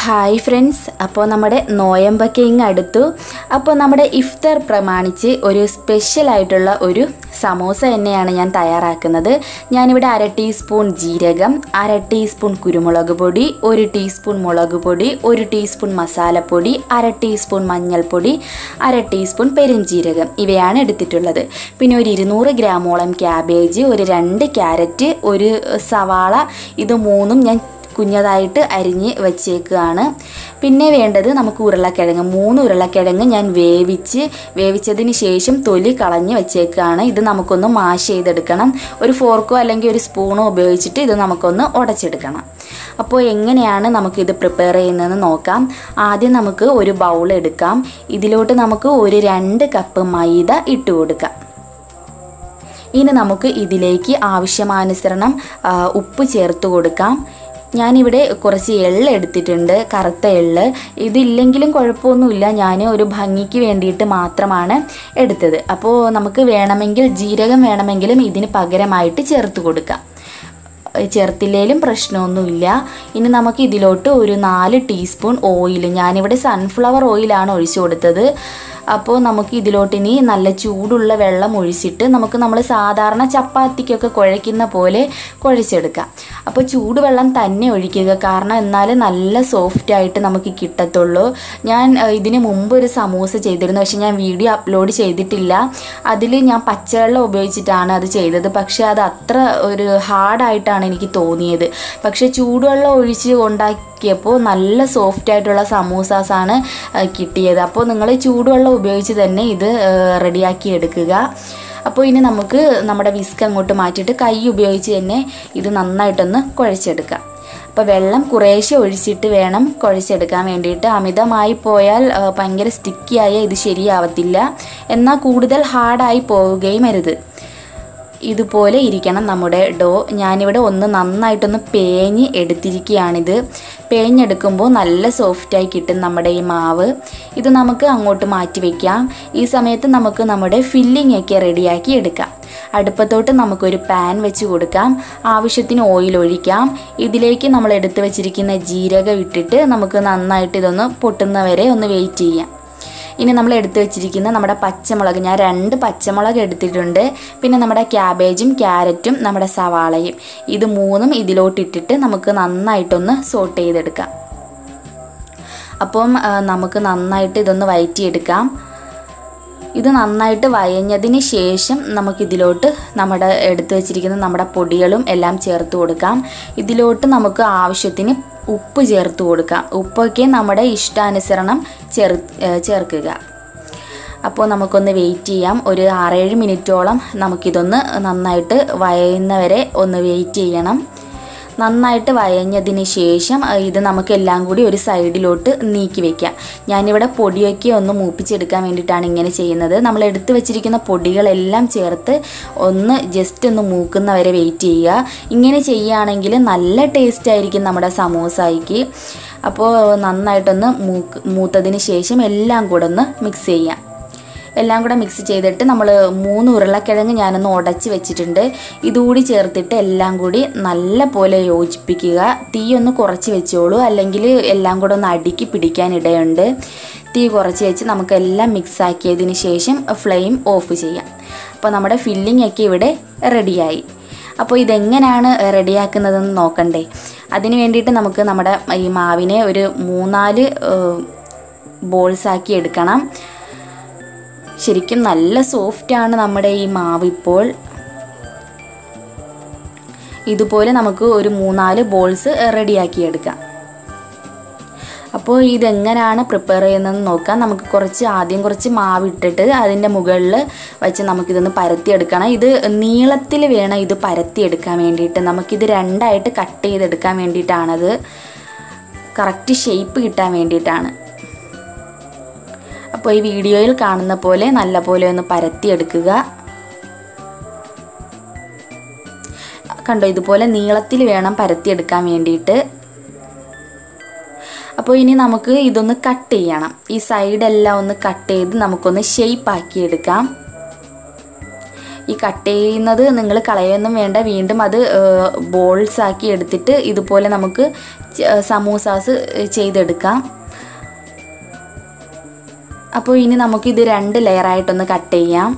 Hi friends, അപ്പോൾ നമ്മുടെ നോയമ്പൊക്കെ ഇങ്ങ് അടുത്തു. അപ്പോൾ നമ്മുടെ ഇഫ്താർ പ്രമാണിച്ച് ഒരു സ്പെഷ്യലായിട്ടുള്ള ഒരു സമോസ തന്നെയാണ് ഞാൻ തയ്യാറാക്കുന്നത്. ഞാനിവിടെ 1/2 ടീസ്പൂൺ ജീരകം, 1/2 ടീസ്പൂൺ കുരുമുളക് പൊടി, 1 ടീസ്പൂൺ മുളക് പൊടി, 1 ടീസ്പൂൺ മസാലപ്പൊടി, 1/2 ടീസ്പൂൺ മഞ്ഞൾപ്പൊടി, 1/2 ടീസ്പൂൺ പെരുംജീരകം ഇവയാണ് എടുത്തിട്ടുള്ളത്. പിന്നെ ഒരു 200 ഗ്രാമോളം ക്യാബേജ്, ഒരു 2 ക്യാരറ്റ്, ഒരു സവാള, ഇത് മൂന്നും ഞാൻ കുഞ്ഞതായിട്ട് അരിഞ്ഞ് വെച്ചേക്കുകയാണ്. പിന്നെ വേണ്ടത് നമുക്ക് ഉരുളക്കിഴങ്ങ്, 3 ഉരുളക്കിഴങ്ങ് ഞാൻ വേവിച്ചതിന് ശേഷം തൊലി കളഞ്ഞ് വെച്ചേക്കുകയാണ്. ഇത് നമുക്കൊന്ന് മാഷ് ചെയ്തെടുക്കണം. ഒരു ഫോർക്കോ അല്ലെങ്കിൽ ഒരു സ്പൂണോ ഉപയോഗിച്ചിട്ട് ഇത് നമുക്കൊന്ന് ഉടച്ചെടുക്കണം. അപ്പോൾ എങ്ങനെയാണ് നമുക്കിത് പ്രിപ്പയർ ചെയ്യുന്നതെന്ന് നോക്കാം. ആദ്യം നമുക്ക് ഒരു ബൗൾ എടുക്കാം. ഇതിലോട്ട് നമുക്ക് ഒരു 2 കപ്പ് മൈദ ഇട്ട് കൊടുക്കാം. ഇനി നമുക്ക് ഇതിലേക്ക് ആവശ്യമാനുസരണം ഉപ്പ് ചേർത്ത് കൊടുക്കാം. ഞാനിവിടെ കുറച്ച് എള്ള് എടുത്തിട്ടുണ്ട്, കറുത്ത എള്ള്. ഇതില്ലെങ്കിലും കുഴപ്പമൊന്നുമില്ല, ഞാൻ ഒരു ഭംഗിക്ക് വേണ്ടിയിട്ട് മാത്രമാണ് എടുത്തത്. അപ്പോൾ നമുക്ക് വേണമെങ്കിൽ ജീരകം വേണമെങ്കിലും ഇതിന് പകരമായിട്ട് ചേർത്ത് കൊടുക്കാം, ചേർത്തില്ലേലും പ്രശ്നമൊന്നുമില്ല. ഇനി നമുക്ക് ഇതിലോട്ട് ഒരു 4 ടീസ്പൂൺ ഓയിൽ, ഞാനിവിടെ സൺഫ്ലവർ ഓയിലാണ് ഒഴിച്ചു കൊടുത്തത്. അപ്പോൾ നമുക്ക് ഇതിലോട്ടിനി നല്ല ചൂടുള്ള വെള്ളം ഒഴിച്ചിട്ട് നമ്മൾ സാധാരണ ചപ്പാത്തിക്കൊക്കെ കുഴയ്ക്കുന്ന പോലെ കുഴച്ചെടുക്കാം. അപ്പോൾ ചൂടുവെള്ളം തന്നെ ഒഴിക്കുക, കാരണം എന്നാൽ നല്ല സോഫ്റ്റായിട്ട് നമുക്ക് കിട്ടത്തുള്ളൂ. ഞാൻ ഇതിന് മുമ്പ് ഒരു സമൂസ ചെയ്തിരുന്നു, പക്ഷേ ഞാൻ വീഡിയോ അപ്ലോഡ് ചെയ്തിട്ടില്ല. അതിൽ ഞാൻ പച്ചവെള്ളം ഉപയോഗിച്ചിട്ടാണ് അത് ചെയ്തത്. പക്ഷേ അത് അത്ര ഒരു ഹാർഡായിട്ടാണ് എനിക്ക് തോന്നിയത്. പക്ഷേ ചൂടുവെള്ളം ഒഴിച്ച് ഉണ്ടാക്കിയപ്പോൾ നല്ല സോഫ്റ്റായിട്ടുള്ള സമൂസാസാണ് കിട്ടിയത്. അപ്പോൾ നിങ്ങൾ ചൂടുവെള്ളം ഉപയോഗിച്ച് തന്നെ ഇത് റെഡിയാക്കി എടുക്കുക. അപ്പോൾ ഇനി നമുക്ക് നമ്മുടെ വിസ്ക് അങ്ങോട്ട് മാറ്റിയിട്ട് കൈ ഉപയോഗിച്ച് തന്നെ ഇത് നന്നായിട്ടൊന്ന് കുഴച്ചെടുക്കാം. അപ്പോൾ വെള്ളം കുറേശ്ശെ ഒഴിച്ചിട്ട് വേണം കുഴച്ചെടുക്കാൻ വേണ്ടിയിട്ട്. അമിതമായി പോയാൽ ഭയങ്കര സ്റ്റിക്കിയായ ഇത് ശരിയാവത്തില്ല, എന്നാൽ കൂടുതൽ ഹാർഡായി പോവുകയും അരുത്. ഇതുപോലെ ഇരിക്കണം നമ്മുടെ ഡോ. ഞാനിവിടെ ഒന്ന് നന്നായിട്ടൊന്ന് പേഞ്ഞ് എടുത്തിരിക്കുകയാണിത്. പേഞ്ഞെടുക്കുമ്പോൾ നല്ല സോഫ്റ്റായി കിട്ടും നമ്മുടെ ഈ മാവ്. ഇത് നമുക്ക് അങ്ങോട്ട് മാറ്റി വയ്ക്കാം. ഈ സമയത്ത് നമുക്ക് നമ്മുടെ ഫില്ലിംഗ് ഒക്കെ റെഡിയാക്കി എടുക്കാം. അടുപ്പത്തോട്ട് നമുക്കൊരു പാൻ വെച്ച് കൊടുക്കാം. ആവശ്യത്തിന് ഓയിൽ ഒഴിക്കാം. ഇതിലേക്ക് നമ്മൾ എടുത്തു വച്ചിരിക്കുന്ന ജീരകം ഇട്ടിട്ട് നമുക്ക് നന്നായിട്ട് ഇതൊന്ന് പൊട്ടുന്നവരെ ഒന്ന് വെയിറ്റ് ചെയ്യാം. ഇനി നമ്മൾ എടുത്തു വെച്ചിരിക്കുന്ന നമ്മുടെ പച്ചമുളക്, ഞാൻ 2 പച്ചമുളക് എടുത്തിട്ടുണ്ട്. പിന്നെ നമ്മുടെ ക്യാബേജും ക്യാരറ്റും നമ്മുടെ സവാളയും, ഇത് മൂന്നും ഇതിലോട്ടിട്ടിട്ട് നമുക്ക് നന്നായിട്ടൊന്ന് സോട്ട് ചെയ്തെടുക്കാം. അപ്പം നമുക്ക് നന്നായിട്ട് ഇതൊന്ന് വഴറ്റിയെടുക്കാം. ഇത് നന്നായിട്ട് വഴഞ്ഞതിന് ശേഷം നമുക്കിതിലോട്ട് നമ്മുടെ എടുത്തു വെച്ചിരിക്കുന്ന നമ്മുടെ പൊടികളും എല്ലാം ചേർത്ത് കൊടുക്കാം. ഇതിലോട്ട് നമുക്ക് ആവശ്യത്തിന് ഉപ്പ് ചേർത്ത് കൊടുക്കാം. ഉപ്പൊക്കെ നമ്മുടെ ഇഷ്ടാനുസരണം ചേർക്കുക. അപ്പോൾ നമുക്കൊന്ന് വെയിറ്റ് ചെയ്യാം. ഒരു 6-7 മിനിറ്റോളം നമുക്കിതൊന്ന് നന്നായിട്ട് വഴയുന്നവരെ ഒന്ന് വെയിറ്റ് ചെയ്യണം. നന്നായിട്ട് വഴഞ്ഞതിന് ശേഷം ഇത് നമുക്കെല്ലാം കൂടി ഒരു സൈഡിലോട്ട് നീക്കി വയ്ക്കാം. ഞാനിവിടെ പൊടിയൊക്കെ ഒന്ന് മൂപ്പിച്ചെടുക്കാൻ വേണ്ടിയിട്ടാണ് ഇങ്ങനെ ചെയ്യുന്നത്. നമ്മൾ എടുത്തു വെച്ചിരിക്കുന്ന പൊടികളെല്ലാം ചേർത്ത് ഒന്ന് ജസ്റ്റ് ഒന്ന് മൂക്കുന്നവരെ വെയിറ്റ് ചെയ്യുക. ഇങ്ങനെ ചെയ്യുകയാണെങ്കിൽ നല്ല ടേസ്റ്റ് ആയിരിക്കും നമ്മുടെ സമോസായ്ക്ക്. അപ്പോൾ നന്നായിട്ടൊന്ന് മൂത്തതിന് ശേഷം എല്ലാം കൂടെ ഒന്ന് മിക്സ് ചെയ്യാം. എല്ലാം കൂടെ മിക്സ് ചെയ്തിട്ട് നമ്മൾ 3 ഉരുളക്കിഴങ്ങ് ഞാനൊന്ന് ഉടച്ച് വെച്ചിട്ടുണ്ട്. ഇതുകൂടി ചേർത്തിട്ട് എല്ലാം കൂടി നല്ല പോലെ യോജിപ്പിക്കുക. തീ ഒന്ന് കുറച്ച് വെച്ചോളൂ, അല്ലെങ്കിൽ എല്ലാം കൂടെ ഒന്ന് അടുക്കി പിടിക്കാൻ ഇടയുണ്ട്. തീ കുറച്ച് വെച്ച് നമുക്കെല്ലാം മിക്സ് ആക്കിയതിന് ശേഷം ഫ്ലെയിം ഓഫ് ചെയ്യാം. അപ്പോൾ നമ്മുടെ ഫില്ലിംഗ് ഒക്കെ ഇവിടെ റെഡിയായി. അപ്പോൾ ഇതെങ്ങനെയാണ് റെഡിയാക്കുന്നതെന്ന് നോക്കണ്ടേ. അതിന് വേണ്ടിയിട്ട് നമുക്ക് നമ്മുടെ ഈ മാവിനെ ഒരു 3-4 ബോൾസാക്കി എടുക്കണം. ശരിക്കും നല്ല സോഫ്റ്റാണ് നമ്മുടെ ഈ മാവ്. ഇപ്പോൾ ഇതുപോലെ നമുക്ക് ഒരു 3-4 ബോൾസ് റെഡിയാക്കി എടുക്കാം. അപ്പോൾ ഇതെങ്ങനെയാണ് പ്രിപ്പയർ ചെയ്യുന്നതെന്ന് നോക്കാം. നമുക്ക് ആദ്യം കുറച്ച് മാവ് ഇട്ടിട്ട് അതിൻ്റെ മുകളിൽ വെച്ച് നമുക്കിതൊന്ന് പരത്തിയെടുക്കണം. ഇത് നീളത്തിൽ വേണം ഇത് പരത്തിയെടുക്കാൻ വേണ്ടിയിട്ട്. നമുക്കിത് 2ആയിട്ട് കട്ട് ചെയ്തെടുക്കാൻ വേണ്ടിയിട്ടാണത്, കറക്റ്റ് ഷേപ്പ് കിട്ടാൻ വേണ്ടിയിട്ടാണ്. അപ്പോൾ ഈ വീഡിയോയിൽ കാണുന്ന പോലെ നല്ല പോലെ ഒന്ന് പരത്തിയെടുക്കുക. കണ്ടോ, ഇതുപോലെ നീളത്തിൽ വേണം പരത്തിയെടുക്കാൻ വേണ്ടിയിട്ട്. അപ്പോൾ ഇനി നമുക്ക് ഇതൊന്ന് കട്ട് ചെയ്യണം. ഈ സൈഡെല്ലാം ഒന്ന് കട്ട് ചെയ്ത് നമുക്കൊന്ന് ഷേപ്പ് ആക്കിയെടുക്കാം. ഈ കട്ട് ചെയ്യുന്നത് നിങ്ങൾ കളയൊന്നും വേണ്ട, വീണ്ടും അത് ബോൾസ് ആക്കി എടുത്തിട്ട് ഇതുപോലെ നമുക്ക് സമൂസാസ് ചെയ്തെടുക്കാം. അപ്പോൾ ഇനി നമുക്കിത് 2 ലെയറായിട്ടൊന്ന് കട്ട് ചെയ്യാം.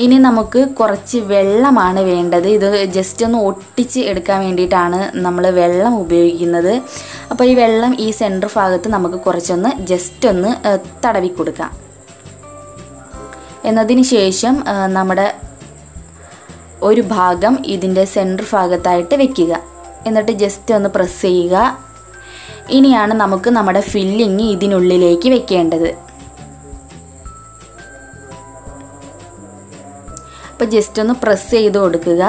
ഇനി നമുക്ക് കുറച്ച് വെള്ളമാണ് വേണ്ടത്. ഇത് ജസ്റ്റ് ഒന്ന് ഒട്ടിച്ച് എടുക്കാൻ വേണ്ടിയിട്ടാണ് നമ്മൾ വെള്ളം ഉപയോഗിക്കുന്നത്. അപ്പോൾ ഈ വെള്ളം ഈ സെൻറ്റർ ഭാഗത്ത് നമുക്ക് കുറച്ചൊന്ന് ജസ്റ്റ് ഒന്ന് തടവി കൊടുക്കാം. എന്നതിന് ശേഷം നമ്മുടെ ഒരു ഭാഗം ഇതിൻ്റെ സെൻറ്റർ ഭാഗത്തായിട്ട് വെക്കുക. എന്നിട്ട് ജസ്റ്റ് ഒന്ന് പ്രസ് ചെയ്യുക. ഇനിയാണ് നമുക്ക് നമ്മുടെ ഫില്ലിങ് ഇതിനുള്ളിലേക്ക് വെക്കേണ്ടത്. അപ്പോൾ ജസ്റ്റ് ഒന്ന് പ്രസ് ചെയ്ത് കൊടുക്കുക.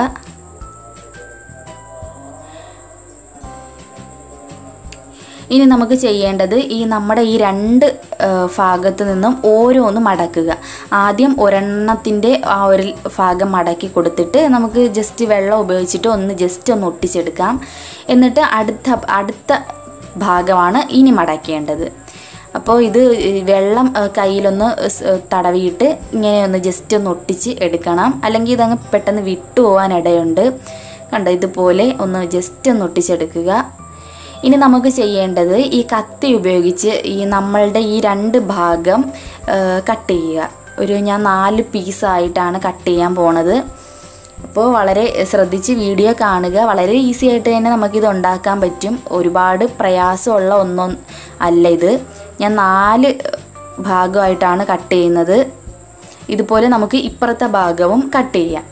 ഇനി നമുക്ക് ചെയ്യേണ്ടത് നമ്മുടെ ഈ 2 ഭാഗത്തു നിന്നും ഓരോന്ന് മടക്കുക. ആദ്യം ഒരെണ്ണത്തിൻ്റെ ആ ഒരു ഭാഗം മടക്കി കൊടുത്തിട്ട് നമുക്ക് ജസ്റ്റ് വെള്ളം ഉപയോഗിച്ചിട്ട് ജസ്റ്റ് ഒന്ന് ഒട്ടിച്ചെടുക്കാം. എന്നിട്ട് അടുത്ത ഭാഗമാണ് ഇനി മടക്കേണ്ടത്. അപ്പോൾ ഇത് വെള്ളം കയ്യിലൊന്ന് തടവിയിട്ട് ഇങ്ങനെയൊന്ന് ജസ്റ്റ് ഒന്ന് ഒട്ടിച്ച് എടുക്കണം, അല്ലെങ്കിൽ ഇതങ്ങ് പെട്ടെന്ന് വിട്ടു പോകാൻ ഇടയുണ്ട്. കണ്ടോ, ഇതുപോലെ ഒന്ന് ജസ്റ്റ് ഒന്ന് ഒട്ടിച്ചെടുക്കുക. ഇനി നമുക്ക് ചെയ്യേണ്ടത് ഈ കത്തി ഉപയോഗിച്ച് നമ്മളുടെ ഈ 2 ഭാഗം കട്ട് ചെയ്യുക. ഞാൻ 4 പീസായിട്ടാണ് കട്ട് ചെയ്യാൻ പോണത്. അപ്പോൾ വളരെ ശ്രദ്ധിച്ച് വീഡിയോ കാണുക. വളരെ ഈസി ആയിട്ട് തന്നെ നമുക്കിത് ഉണ്ടാക്കാൻ പറ്റും. ഒരുപാട് പ്രയാസമുള്ള ഒന്നും അല്ല ഇത്. ഞാൻ 4 ഭാഗമായിട്ടാണ് കട്ട് ചെയ്യുന്നത്. ഇതുപോലെ നമുക്ക് ഇപ്പുറത്തെ ഭാഗവും കട്ട് ചെയ്യാം.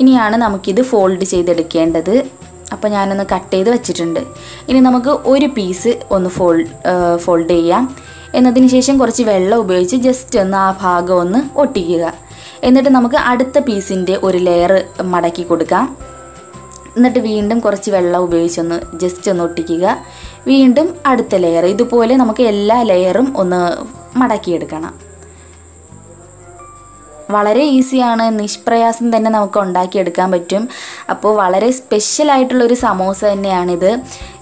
ഇനിയാണ് നമുക്കിത് ഫോൾഡ് ചെയ്തെടുക്കേണ്ടത്. അപ്പോൾ ഞാനൊന്ന് കട്ട് ചെയ്ത് വെച്ചിട്ടുണ്ട്. ഇനി നമുക്ക് ഒരു പീസ് ഒന്ന് ഫോൾഡ് ചെയ്യാം. എന്നതിന് ശേഷം കുറച്ച് വെള്ളം ഉപയോഗിച്ച് ജസ്റ്റ് ഒന്ന് ആ ഭാഗം ഒന്ന് ഒട്ടിക്കുക. എന്നിട്ട് നമുക്ക് അടുത്ത പീസിൻ്റെ ഒരു ലെയർ മടക്കി കൊടുക്കാം. എന്നിട്ട് വീണ്ടും കുറച്ച് വെള്ളം ഉപയോഗിച്ചൊന്ന് ജസ്റ്റ് ഒന്ന് ഒട്ടിക്കുക. വീണ്ടും അടുത്ത ലെയർ. ഇതുപോലെ നമുക്ക് എല്ലാ ലെയറും ഒന്ന് മടക്കിയെടുക്കണം. വളരെ ഈസിയാണ്, നിഷ്പ്രയാസം തന്നെ നമുക്ക് ഉണ്ടാക്കിയെടുക്കാൻ പറ്റും. അപ്പോൾ വളരെ സ്പെഷ്യലായിട്ടുള്ളൊരു സമോസ തന്നെയാണിത്.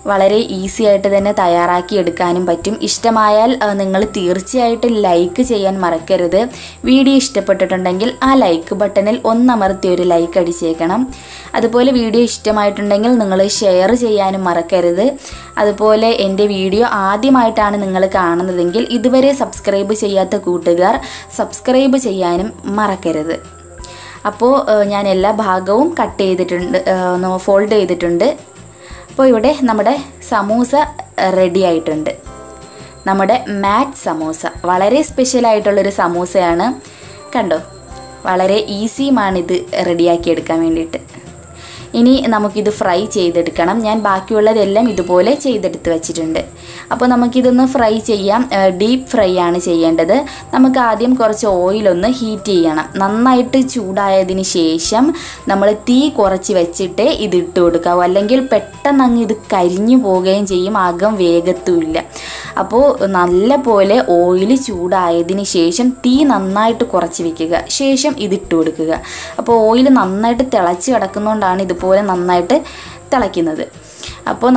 വളരെ ഈസി ആയിട്ട് തന്നെ തയ്യാറാക്കി എടുക്കാനും പറ്റും. ഇഷ്ടമായാൽ നിങ്ങൾ തീർച്ചയായിട്ടും ലൈക്ക് ചെയ്യാൻ മറക്കരുത്. വീഡിയോ ഇഷ്ടപ്പെട്ടിട്ടുണ്ടെങ്കിൽ ആ ലൈക്ക് ബട്ടണിൽ ഒന്നമർത്തി ഒരു ലൈക്ക് അടിച്ചേക്കണം. അതുപോലെ വീഡിയോ ഇഷ്ടമായിട്ടുണ്ടെങ്കിൽ നിങ്ങൾ ഷെയർ ചെയ്യാനും മറക്കരുത്. അതുപോലെ എൻ്റെ വീഡിയോ ആദ്യമായിട്ടാണ് നിങ്ങൾ കാണുന്നതെങ്കിൽ ഇതുവരെ സബ്സ്ക്രൈബ് ചെയ്യാത്ത കൂട്ടുകാർ സബ്സ്ക്രൈബ് ചെയ്യാനും മറക്കരുത്. അപ്പോൾ ഞാൻ എല്ലാ ഭാഗവും കട്ട് ചെയ്തിട്ടുണ്ട്, ഫോൾഡ് ചെയ്തിട്ടുണ്ട്. അപ്പോൾ ഇവിടെ നമ്മുടെ സമൂസ റെഡി ആയിട്ടുണ്ട്. നമ്മുടെ മാറ്റ് സമോസ വളരെ സ്പെഷ്യലായിട്ടുള്ളൊരു സമൂസയാണ്. കണ്ടോ, വളരെ ഈസിയുമാണിത് റെഡിയാക്കി എടുക്കാൻ വേണ്ടിയിട്ട്. ഇനി നമുക്കിത് ഫ്രൈ ചെയ്തെടുക്കണം. ഞാൻ ബാക്കിയുള്ളതെല്ലാം ഇതുപോലെ ചെയ്തെടുത്ത് വെച്ചിട്ടുണ്ട്. അപ്പോൾ നമുക്കിതൊന്ന് ഫ്രൈ ചെയ്യാം. ഡീപ്പ് ഫ്രൈ ആണ് ചെയ്യേണ്ടത്. നമുക്ക് ആദ്യം കുറച്ച് ഓയിലൊന്ന് ഹീറ്റ് ചെയ്യണം. നന്നായിട്ട് ചൂടായതിന് ശേഷം നമ്മൾ തീ കുറച്ച് വെച്ചിട്ട് ഇത് ഇട്ട് കൊടുക്കാവൂ. അല്ലെങ്കിൽ പെട്ടെന്ന് അങ്ങ് ഇത് കരിഞ്ഞു പോവുകയും ചെയ്യും, അകം വേഗത്തുമില്ല. അപ്പോൾ നല്ല പോലെ ഓയിൽ ചൂടായതിന് ശേഷം തീ നന്നായിട്ട് കുറച്ച് വെക്കുക. ശേഷം ഇതിട്ട് കൊടുക്കുക. അപ്പോൾ ഓയിൽ നന്നായിട്ട് തിളച്ച് കിടക്കുന്നതുകൊണ്ടാണ് ഇതുപോലെ നന്നായിട്ട് തിളയ്ക്കുന്നത്. അപ്പോൾ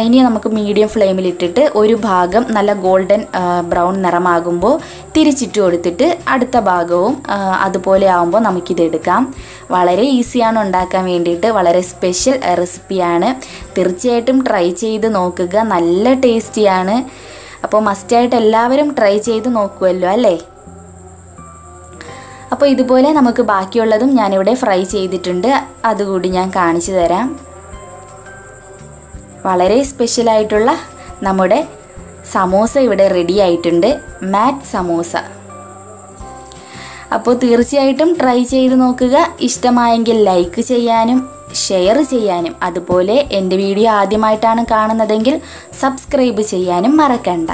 ഇനി നമുക്ക് മീഡിയം ഫ്ലെയിമിലിട്ടിട്ട് ഒരു ഭാഗം നല്ല ഗോൾഡൻ ബ്രൗൺ നിറമാകുമ്പോൾ തിരിച്ചിട്ട് കൊടുത്തിട്ട് അടുത്ത ഭാഗവും അതുപോലെ ആകുമ്പോൾ നമുക്കിതെടുക്കാം. വളരെ ഈസിയാണ് ഉണ്ടാക്കാൻ വേണ്ടിയിട്ട്. വളരെ സ്പെഷ്യൽ റെസിപ്പിയാണ്. തീർച്ചയായിട്ടും ട്രൈ ചെയ്ത് നോക്കുക. നല്ല ടേസ്റ്റിയാണ്. അപ്പോൾ മസ്റ്റായിട്ട് എല്ലാവരും ട്രൈ ചെയ്ത് നോക്കുമല്ലോ അല്ലേ? അപ്പോൾ ഇതുപോലെ നമുക്ക് ബാക്കിയുള്ളതും ഞാനിവിടെ ഫ്രൈ ചെയ്തിട്ടുണ്ട്. അതുകൂടി ഞാൻ കാണിച്ചു തരാം. വളരെ സ്പെഷ്യലായിട്ടുള്ള നമ്മുടെ സമോസ ഇവിടെ റെഡി ആയിട്ടുണ്ട്. മാറ്റ് സമോസ. അപ്പോൾ തീർച്ചയായിട്ടും ട്രൈ ചെയ്ത് നോക്കുക. ഇഷ്ടമായെങ്കിൽ ലൈക്ക് ചെയ്യാനും ഷെയർ ചെയ്യാനും അതുപോലെ എൻ്റെ വീഡിയോ ആദ്യമായിട്ടാണ് കാണുന്നതെങ്കിൽ സബ്സ്ക്രൈബ് ചെയ്യാനും മറക്കണ്ട.